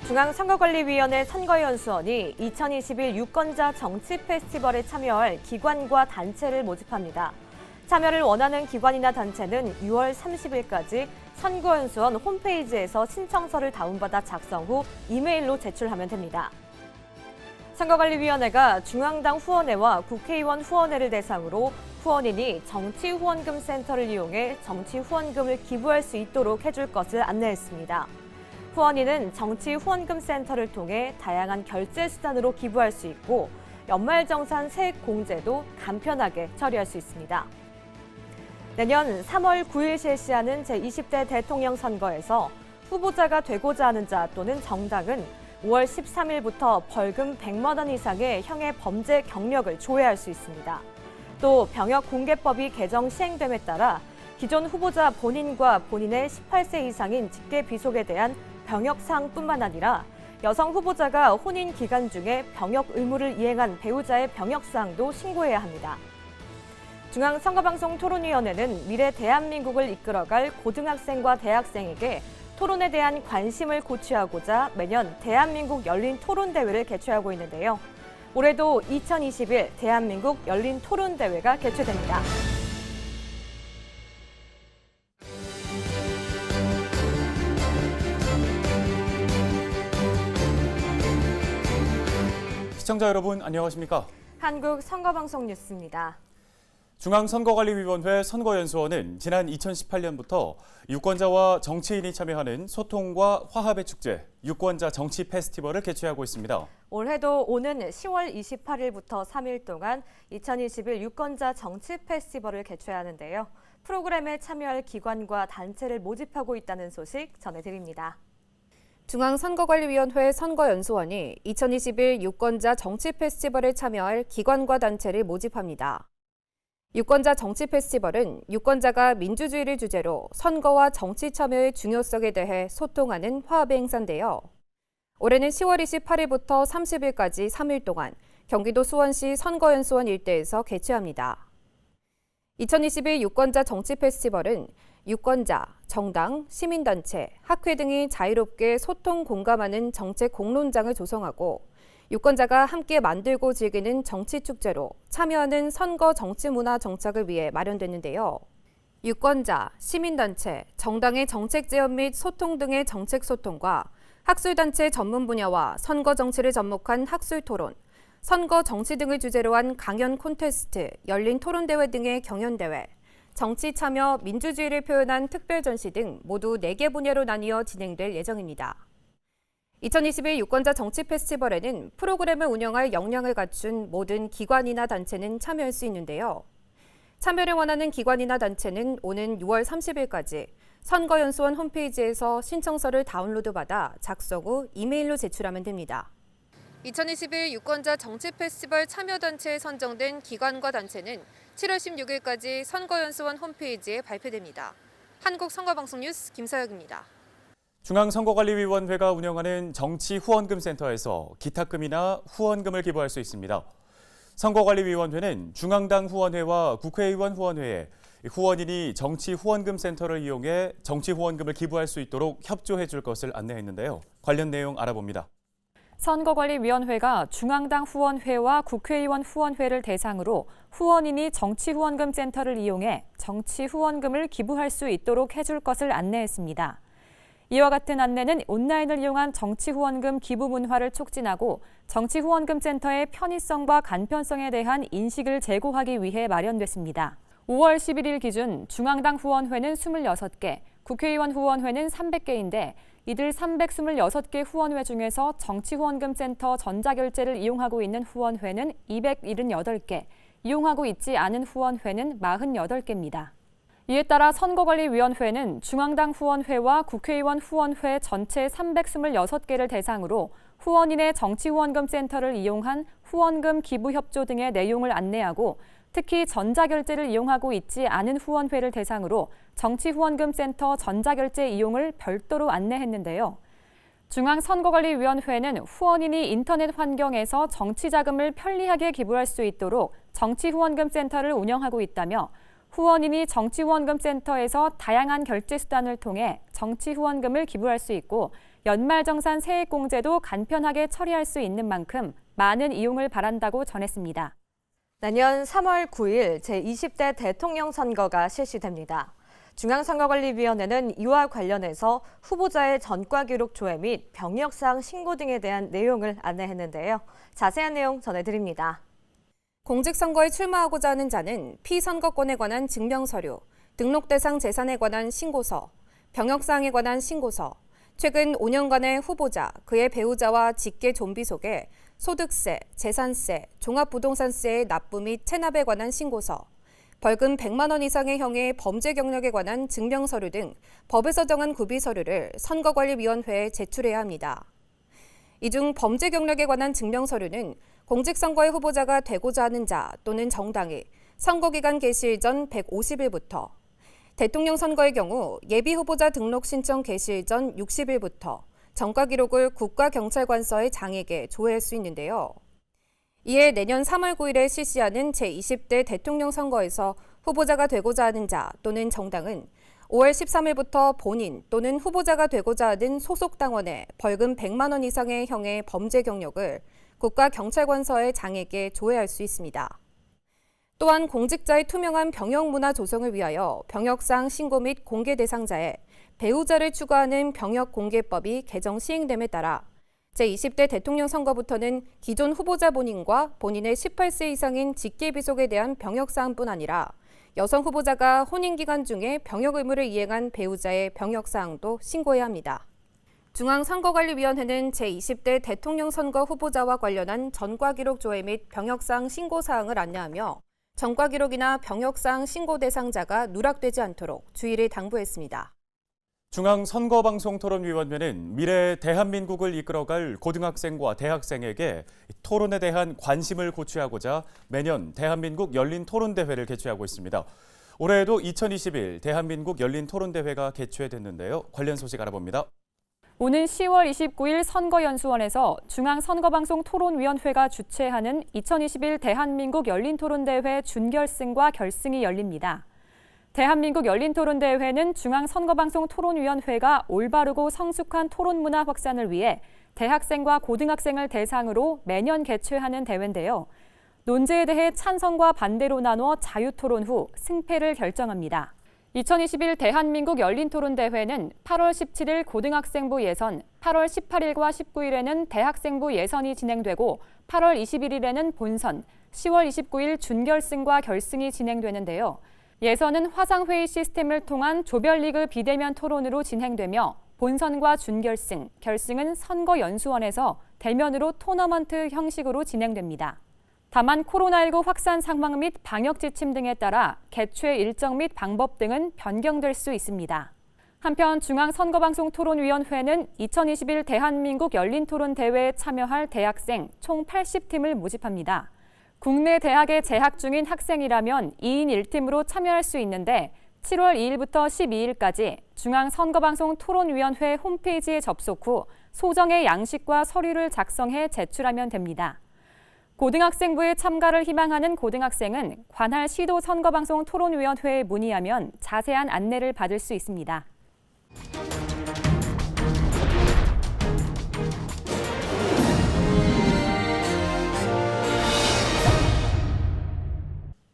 중앙선거관리위원회 선거연수원이 2021 유권자 정치 페스티벌에 참여할 기관과 단체를 모집합니다. 참여를 원하는 기관이나 단체는 6월 30일까지 선거연수원 홈페이지에서 신청서를 다운받아 작성 후 이메일로 제출하면 됩니다. 선거관리위원회가 중앙당 후원회와 국회의원 후원회를 대상으로 후원인이 정치후원금 센터를 이용해 정치후원금을 기부할 수 있도록 해줄 것을 안내했습니다. 후원인은 정치후원금 센터를 통해 다양한 결제 수단으로 기부할 수 있고 연말정산 세액 공제도 간편하게 처리할 수 있습니다. 내년 3월 9일 실시하는 제20대 대통령 선거에서 후보자가 되고자 하는 자 또는 정당은 5월 13일부터 벌금 100만 원 이상의 형의 범죄 경력을 조회할 수 있습니다. 또 병역공개법이 개정 시행됨에 따라 기존 후보자 본인과 본인의 18세 이상인 직계 비속에 대한 병역 사항뿐만 아니라 여성 후보자가 혼인 기간 중에 병역 의무를 이행한 배우자의 병역 사항도 신고해야 합니다. 중앙선거방송 토론위원회는 미래 대한민국을 이끌어갈 고등학생과 대학생에게 토론에 대한 관심을 고취하고자 매년 대한민국 열린 토론대회를 개최하고 있는데요. 올해도 2021 대한민국 열린 토론대회가 개최됩니다. 시청자 여러분 안녕하십니까? 한국 선거방송 뉴스입니다. 중앙선거관리위원회 선거연수원은 지난 2018년부터 유권자와 정치인이 참여하는 소통과 화합의 축제, 유권자 정치 페스티벌을 개최하고 있습니다. 올해도 오는 10월 28일부터 3일 동안 2021 유권자 정치 페스티벌을 개최하는데요. 프로그램에 참여할 기관과 단체를 모집하고 있다는 소식 전해드립니다. 중앙선거관리위원회 선거연수원이 2021 유권자 정치 페스티벌에 참여할 기관과 단체를 모집합니다. 유권자 정치 페스티벌은 유권자가 민주주의를 주제로 선거와 정치 참여의 중요성에 대해 소통하는 화합의 행사인데요. 올해는 10월 28일부터 30일까지 3일 동안 경기도 수원시 선거연수원 일대에서 개최합니다. 2021 유권자 정치 페스티벌은 유권자, 정당, 시민단체, 학회 등이 자유롭게 소통 공감하는 정책 공론장을 조성하고 유권자가 함께 만들고 즐기는 정치축제로 참여하는 선거 정치문화 정착을 위해 마련됐는데요. 유권자, 시민단체, 정당의 정책 제언 및 소통 등의 정책 소통과 학술단체 전문 분야와 선거 정치를 접목한 학술 토론, 선거 정치 등을 주제로 한 강연 콘테스트, 열린 토론대회 등의 경연대회, 정치 참여, 민주주의를 표현한 특별전시 등 모두 4개 분야로 나뉘어 진행될 예정입니다. 2021 유권자 정치 페스티벌에는 프로그램을 운영할 역량을 갖춘 모든 기관이나 단체는 참여할 수 있는데요. 참여를 원하는 기관이나 단체는 오는 6월 30일까지 선거연수원 홈페이지에서 신청서를 다운로드받아 작성 후 이메일로 제출하면 됩니다. 2021 유권자 정치 페스티벌 참여단체에 선정된 기관과 단체는 7월 16일까지 선거연수원 홈페이지에 발표됩니다. 한국선거방송 뉴스 김서혁입니다. 중앙선거관리위원회가 운영하는 정치후원금센터에서 기탁금이나 후원금을 기부할 수 있습니다. 선거관리위원회는 중앙당 후원회와 국회의원 후원회에 후원인이 정치후원금센터를 이용해 정치후원금을 기부할 수 있도록 협조해 줄 것을 안내했는데요. 관련 내용 알아봅니다. 선거관리위원회가 중앙당 후원회와 국회의원 후원회를 대상으로 후원인이 정치후원금 센터를 이용해 정치후원금을 기부할 수 있도록 해줄 것을 안내했습니다. 이와 같은 안내는 온라인을 이용한 정치후원금 기부 문화를 촉진하고 정치후원금 센터의 편의성과 간편성에 대한 인식을 제고하기 위해 마련됐습니다. 5월 11일 기준 중앙당 후원회는 26개, 국회의원 후원회는 300개인데 이들 326개 후원회 중에서 정치후원금 센터 전자결제를 이용하고 있는 후원회는 278개, 이용하고 있지 않은 후원회는 48개입니다. 이에 따라 선거관리위원회는 중앙당 후원회와 국회의원 후원회 전체 326개를 대상으로 후원인의 정치후원금 센터를 이용한 후원금 기부 협조 등의 내용을 안내하고 특히 전자결제를 이용하고 있지 않은 후원회를 대상으로 정치후원금 센터 전자결제 이용을 별도로 안내했는데요. 중앙선거관리위원회는 후원인이 인터넷 환경에서 정치자금을 편리하게 기부할 수 있도록 정치후원금 센터를 운영하고 있다며 후원인이 정치후원금 센터에서 다양한 결제 수단을 통해 정치후원금을 기부할 수 있고 연말정산 세액공제도 간편하게 처리할 수 있는 만큼 많은 이용을 바란다고 전했습니다. 내년 3월 9일 제20대 대통령 선거가 실시됩니다. 중앙선거관리위원회는 이와 관련해서 후보자의 전과 기록 조회 및 병역사항 신고 등에 대한 내용을 안내했는데요. 자세한 내용 전해드립니다. 공직선거에 출마하고자 하는 자는 피선거권에 관한 증명서류, 등록 대상 재산에 관한 신고서, 병역사항에 관한 신고서, 최근 5년간의 후보자, 그의 배우자와 직계 좀비 속에 소득세, 재산세, 종합부동산세의 납부 및 체납에 관한 신고서, 벌금 100만 원 이상의 형의 범죄 경력에 관한 증명서류 등 법에서 정한 구비서류를 선거관리위원회에 제출해야 합니다. 이 중 범죄 경력에 관한 증명서류는 공직선거의 후보자가 되고자 하는 자 또는 정당이 선거기간 개시일 전 150일부터, 대통령 선거의 경우 예비후보자 등록 신청 개시일 전 60일부터 전과 기록을 국가경찰관서의 장에게 조회할 수 있는데요. 이에 내년 3월 9일에 실시하는 제20대 대통령 선거에서 후보자가 되고자 하는 자 또는 정당은 5월 13일부터 본인 또는 후보자가 되고자 하는 소속 당원의 벌금 100만 원 이상의 형의 범죄 경력을 국가경찰관서의 장에게 조회할 수 있습니다. 또한 공직자의 투명한 병역 문화 조성을 위하여 병역사항 신고 및 공개 대상자에 배우자를 추가하는 병역공개법이 개정 시행됨에 따라 제20대 대통령 선거부터는 기존 후보자 본인과 본인의 18세 이상인 직계비속에 대한 병역사항뿐 아니라 여성 후보자가 혼인기간 중에 병역 의무를 이행한 배우자의 병역사항도 신고해야 합니다. 중앙선거관리위원회는 제20대 대통령 선거 후보자와 관련한 전과 기록 조회 및 병역사항 신고 사항을 안내하며 전과 기록이나 병역사항 신고 대상자가 누락되지 않도록 주의를 당부했습니다. 중앙선거방송토론위원회는 미래 대한민국을 이끌어갈 고등학생과 대학생에게 토론에 대한 관심을 고취하고자 매년 대한민국 열린토론대회를 개최하고 있습니다. 올해에도 2021 대한민국 열린토론대회가 개최됐는데요. 관련 소식 알아봅니다. 오는 10월 29일 선거연수원에서 중앙선거방송토론위원회가 주최하는 2021 대한민국 열린토론대회 준결승과 결승이 열립니다. 대한민국 열린토론대회는 중앙선거방송토론위원회가 올바르고 성숙한 토론문화 확산을 위해 대학생과 고등학생을 대상으로 매년 개최하는 대회인데요. 논제에 대해 찬성과 반대로 나누어 자유토론 후 승패를 결정합니다. 2021 대한민국 열린토론대회는 8월 17일 고등학생부 예선, 8월 18일과 19일에는 대학생부 예선이 진행되고 8월 21일에는 본선, 10월 29일 준결승과 결승이 진행되는데요. 예선은 화상회의 시스템을 통한 조별리그 비대면 토론으로 진행되며 본선과 준결승, 결승은 선거연수원에서 대면으로 토너먼트 형식으로 진행됩니다. 다만 코로나19 확산 상황 및 방역 지침 등에 따라 개최 일정 및 방법 등은 변경될 수 있습니다. 한편 중앙선거방송토론위원회는 2021 대한민국 열린토론대회에 참여할 대학생 총 80팀을 모집합니다. 국내 대학에 재학 중인 학생이라면 2인 1팀으로 참여할 수 있는데 7월 2일부터 12일까지 중앙선거방송토론위원회 홈페이지에 접속 후 소정의 양식과 서류를 작성해 제출하면 됩니다. 고등학생부에 참가를 희망하는 고등학생은 관할 시도선거방송토론위원회에 문의하면 자세한 안내를 받을 수 있습니다.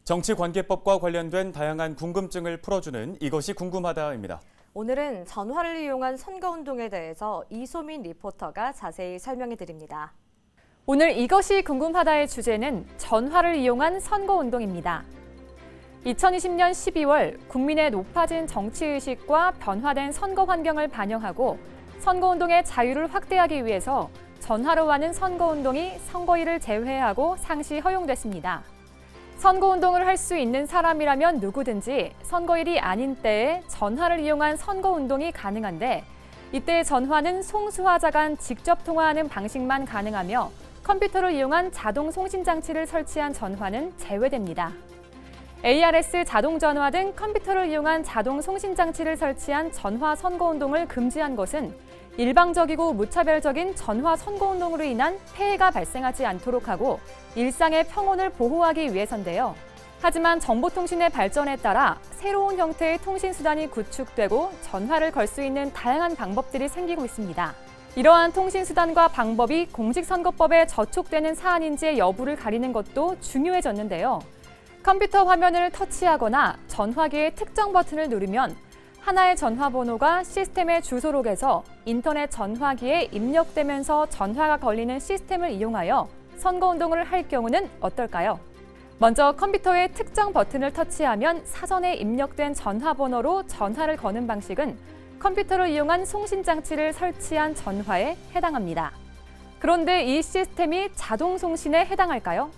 정치관계법과 관련된 다양한 궁금증을 풀어주는 이것이 궁금하다입니다. 오늘은 전화를 이용한 선거운동에 대해서 이소민 리포터가 자세히 설명해 드립니다. 오늘 이것이 궁금하다의 주제는 전화를 이용한 선거운동입니다. 2020년 12월 국민의 높아진 정치의식과 변화된 선거 환경을 반영하고 선거운동의 자유를 확대하기 위해서 전화로 하는 선거운동이 선거일을 제외하고 상시 허용됐습니다. 선거운동을 할 수 있는 사람이라면 누구든지 선거일이 아닌 때에 전화를 이용한 선거운동이 가능한데 이때 전화는 송수화자 간 직접 통화하는 방식만 가능하며 컴퓨터를 이용한 자동 송신장치를 설치한 전화는 제외됩니다. ARS 자동전화 등 컴퓨터를 이용한 자동 송신장치를 설치한 전화 선거운동을 금지한 것은 일방적이고 무차별적인 전화 선거운동으로 인한 폐해가 발생하지 않도록 하고 일상의 평온을 보호하기 위해서인데요. 하지만 정보통신의 발전에 따라 새로운 형태의 통신수단이 구축되고 전화를 걸 수 있는 다양한 방법들이 생기고 있습니다. 이러한 통신수단과 방법이 공직선거법에 저촉되는 사안인지의 여부를 가리는 것도 중요해졌는데요. 컴퓨터 화면을 터치하거나 전화기의 특정 버튼을 누르면 하나의 전화번호가 시스템의 주소록에서 인터넷 전화기에 입력되면서 전화가 걸리는 시스템을 이용하여 선거운동을 할 경우는 어떨까요? 먼저 컴퓨터의 특정 버튼을 터치하면 사전에 입력된 전화번호로 전화를 거는 방식은 컴퓨터를 이용한 송신장치를 설치한 전화에 해당합니다. 그런데 이 시스템이 자동송신에 해당할까요?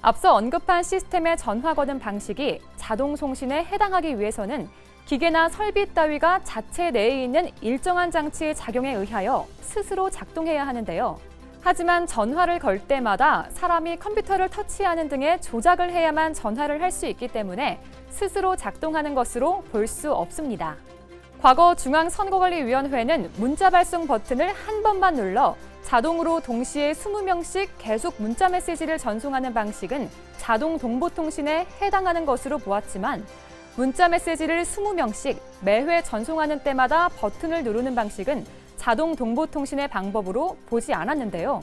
앞서 언급한 시스템의 전화 거는 방식이 자동송신에 해당하기 위해서는 기계나 설비 따위가 자체 내에 있는 일정한 장치의 작용에 의하여 스스로 작동해야 하는데요. 하지만 전화를 걸 때마다 사람이 컴퓨터를 터치하는 등의 조작을 해야만 전화를 할 수 있기 때문에 스스로 작동하는 것으로 볼 수 없습니다. 과거 중앙선거관리위원회는 문자 발송 버튼을 한 번만 눌러 자동으로 동시에 20명씩 계속 문자 메시지를 전송하는 방식은 자동 동보통신에 해당하는 것으로 보았지만 문자 메시지를 20명씩 매회 전송하는 때마다 버튼을 누르는 방식은 자동 동보통신의 방법으로 보지 않았는데요.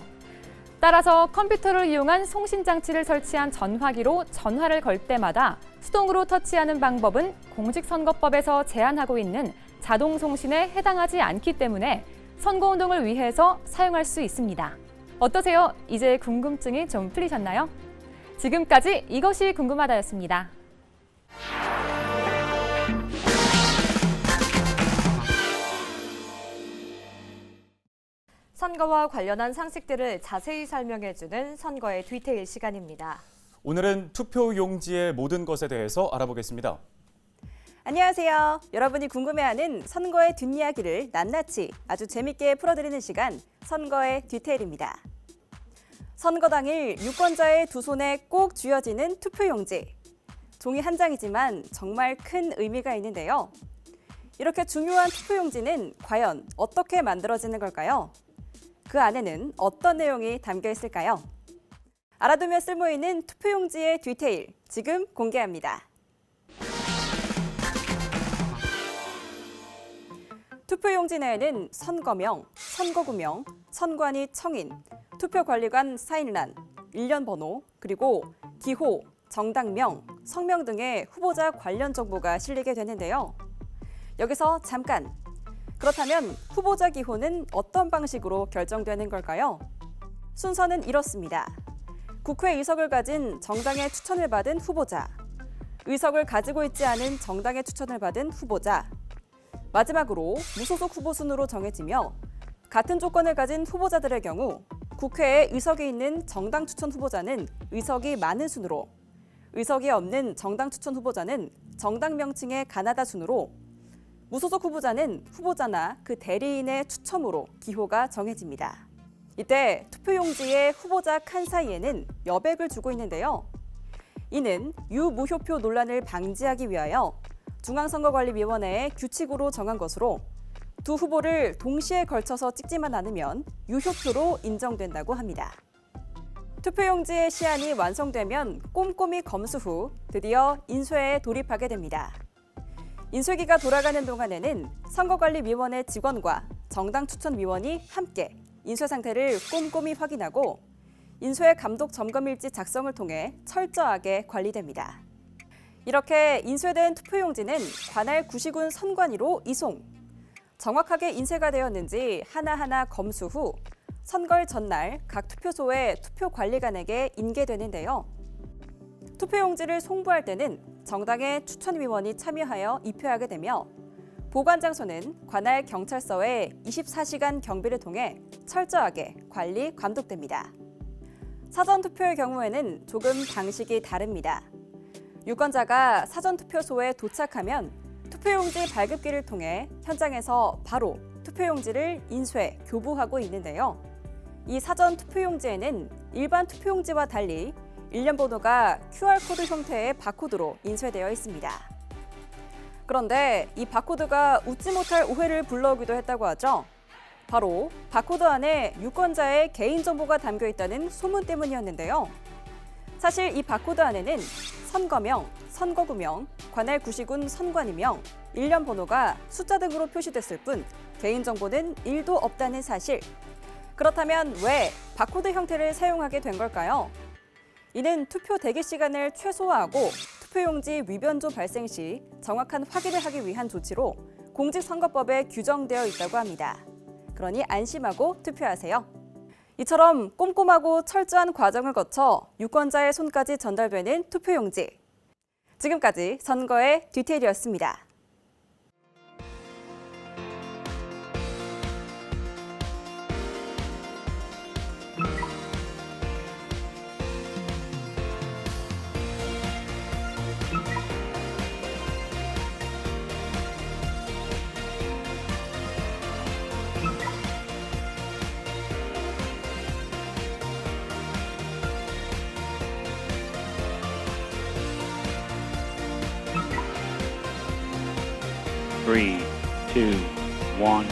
따라서 컴퓨터를 이용한 송신장치를 설치한 전화기로 전화를 걸 때마다 수동으로 터치하는 방법은 공직선거법에서 제한하고 있는 자동송신에 해당하지 않기 때문에 선거운동을 위해서 사용할 수 있습니다. 어떠세요? 이제 궁금증이 좀 풀리셨나요? 지금까지 이것이 궁금하다였습니다. 선거와 관련한 상식들을 자세히 설명해주는 선거의 디테일 시간입니다. 오늘은 투표 용지의 모든 것에 대해서 알아보겠습니다. 안녕하세요. 여러분이 궁금해하는 선거의 뒷이야기를 낱낱이 아주 재밌게 풀어드리는 시간, 선거의 디테일입니다. 선거 당일 유권자의 두 손에 꼭 쥐어지는 투표용지. 종이 한 장이지만 정말 큰 의미가 있는데요. 이렇게 중요한 투표용지는 과연 어떻게 만들어지는 걸까요? 그 안에는 어떤 내용이 담겨 있을까요? 알아두면 쓸모있는 투표용지의 디테일, 지금 공개합니다. 투표용지 내에는 선거명, 선거구명, 선관위 청인, 투표관리관 사인란, 일련 번호, 그리고 기호, 정당명, 성명 등의 후보자 관련 정보가 실리게 되는데요. 여기서 잠깐! 그렇다면 후보자 기호는 어떤 방식으로 결정되는 걸까요? 순서는 이렇습니다. 국회의석을 가진 정당의 추천을 받은 후보자, 의석을 가지고 있지 않은 정당의 추천을 받은 후보자, 마지막으로 무소속 후보 순으로 정해지며 같은 조건을 가진 후보자들의 경우 국회에 의석이 있는 정당 추천 후보자는 의석이 많은 순으로, 의석이 없는 정당 추천 후보자는 정당 명칭의 가나다 순으로, 무소속 후보자는 후보자나 그 대리인의 추첨으로 기호가 정해집니다. 이때 투표용지의 후보자 칸 사이에는 여백을 주고 있는데요. 이는 유무효표 논란을 방지하기 위하여 중앙선거관리위원회의 규칙으로 정한 것으로 두 후보를 동시에 걸쳐서 찍지만 않으면 유효표로 인정된다고 합니다. 투표용지의 시안이 완성되면 꼼꼼히 검수 후 드디어 인쇄에 돌입하게 됩니다. 인쇄기가 돌아가는 동안에는 선거관리위원회 직원과 정당 추천위원이 함께 인쇄 상태를 꼼꼼히 확인하고 인쇄 감독 점검일지 작성을 통해 철저하게 관리됩니다. 이렇게 인쇄된 투표용지는 관할 구시군 선관위로 이송. 정확하게 인쇄가 되었는지 하나하나 검수 후 선거 전날 각 투표소의 투표관리관에게 인계되는데요. 투표용지를 송부할 때는 정당의 추천위원이 참여하여 입회하게 되며 보관 장소는 관할 경찰서의 24시간 경비를 통해 철저하게 관리, 감독됩니다. 사전투표의 경우에는 조금 방식이 다릅니다. 유권자가 사전투표소에 도착하면 투표용지 발급기를 통해 현장에서 바로 투표용지를 인쇄, 교부하고 있는데요. 이 사전투표용지에는 일반 투표용지와 달리 일련 번호가 QR코드 형태의 바코드로 인쇄되어 있습니다. 그런데 이 바코드가 웃지 못할 오해를 불러오기도 했다고 하죠. 바로 바코드 안에 유권자의 개인정보가 담겨 있다는 소문 때문이었는데요. 사실 이 바코드 안에는 선거명, 선거구명, 관할 구시군 선관위명, 일련 번호가 숫자 등으로 표시됐을 뿐 개인정보는 1도 없다는 사실. 그렇다면 왜 바코드 형태를 사용하게 된 걸까요? 이는 투표 대기 시간을 최소화하고 투표용지 위변조 발생 시 정확한 확인을 하기 위한 조치로 공직선거법에 규정되어 있다고 합니다. 그러니 안심하고 투표하세요. 이처럼 꼼꼼하고 철저한 과정을 거쳐 유권자의 손까지 전달되는 투표용지. 지금까지 선거의 디테일이었습니다. Three, two, one.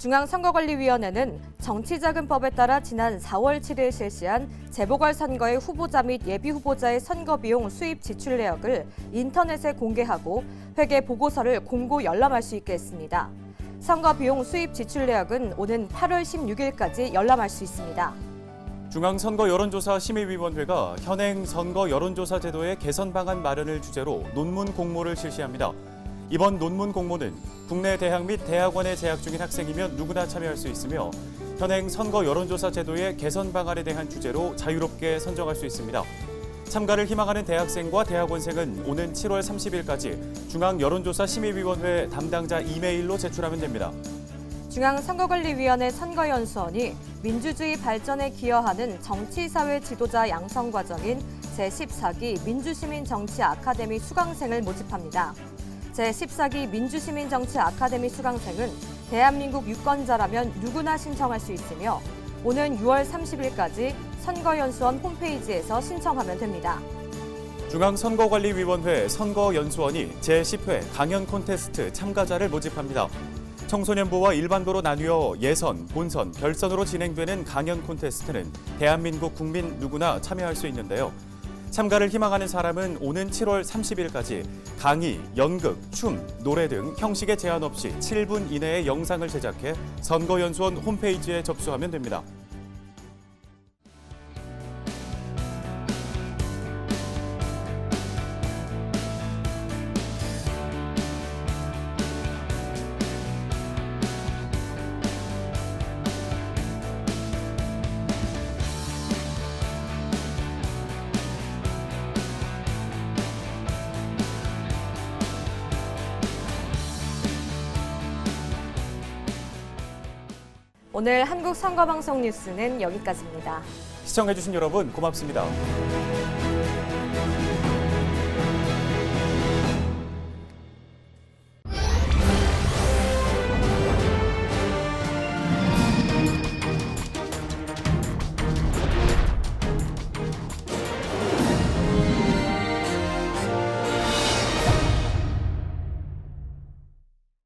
중앙선거관리위원회는 정치자금법에 따라 지난 4월 7일 실시한 재보궐선거의 후보자 및 예비후보자의 선거비용 수입 지출 내역을 인터넷에 공개하고 회계 보고서를 공고 열람할 수 있게 했습니다. 선거비용 수입 지출 내역은 오는 8월 16일까지 열람할 수 있습니다. 중앙선거여론조사심의위원회가 현행 선거 여론조사 제도의 개선 방안 마련을 주제로 논문 공모를 실시합니다. 이번 논문 공모는 국내 대학 및 대학원에 재학 중인 학생이면 누구나 참여할 수 있으며 현행 선거 여론조사 제도의 개선 방안에 대한 주제로 자유롭게 선정할 수 있습니다. 참가를 희망하는 대학생과 대학원생은 오는 7월 30일까지 중앙여론조사심의위원회 담당자 이메일로 제출하면 됩니다. 중앙선거관리위원회 선거연수원이 민주주의 발전에 기여하는 정치사회 지도자 양성 과정인 제14기 민주시민정치 아카데미 수강생을 모집합니다. 제14기 민주시민정치 아카데미 수강생은 대한민국 유권자라면 누구나 신청할 수 있으며 오는 6월 30일까지 선거연수원 홈페이지에서 신청하면 됩니다. 중앙선거관리위원회 선거연수원이 제10회 강연 콘테스트 참가자를 모집합니다. 청소년부와 일반부로 나뉘어 예선, 본선, 결선으로 진행되는 강연 콘테스트는 대한민국 국민 누구나 참여할 수 있는데요. 참가를 희망하는 사람은 오는 7월 30일까지 강의, 연극, 춤, 노래 등 형식에 제한 없이 7분 이내의 영상을 제작해 선거연수원 홈페이지에 접수하면 됩니다. 오늘 한국선거방송 뉴스는 여기까지입니다. 시청해주신 여러분 고맙습니다.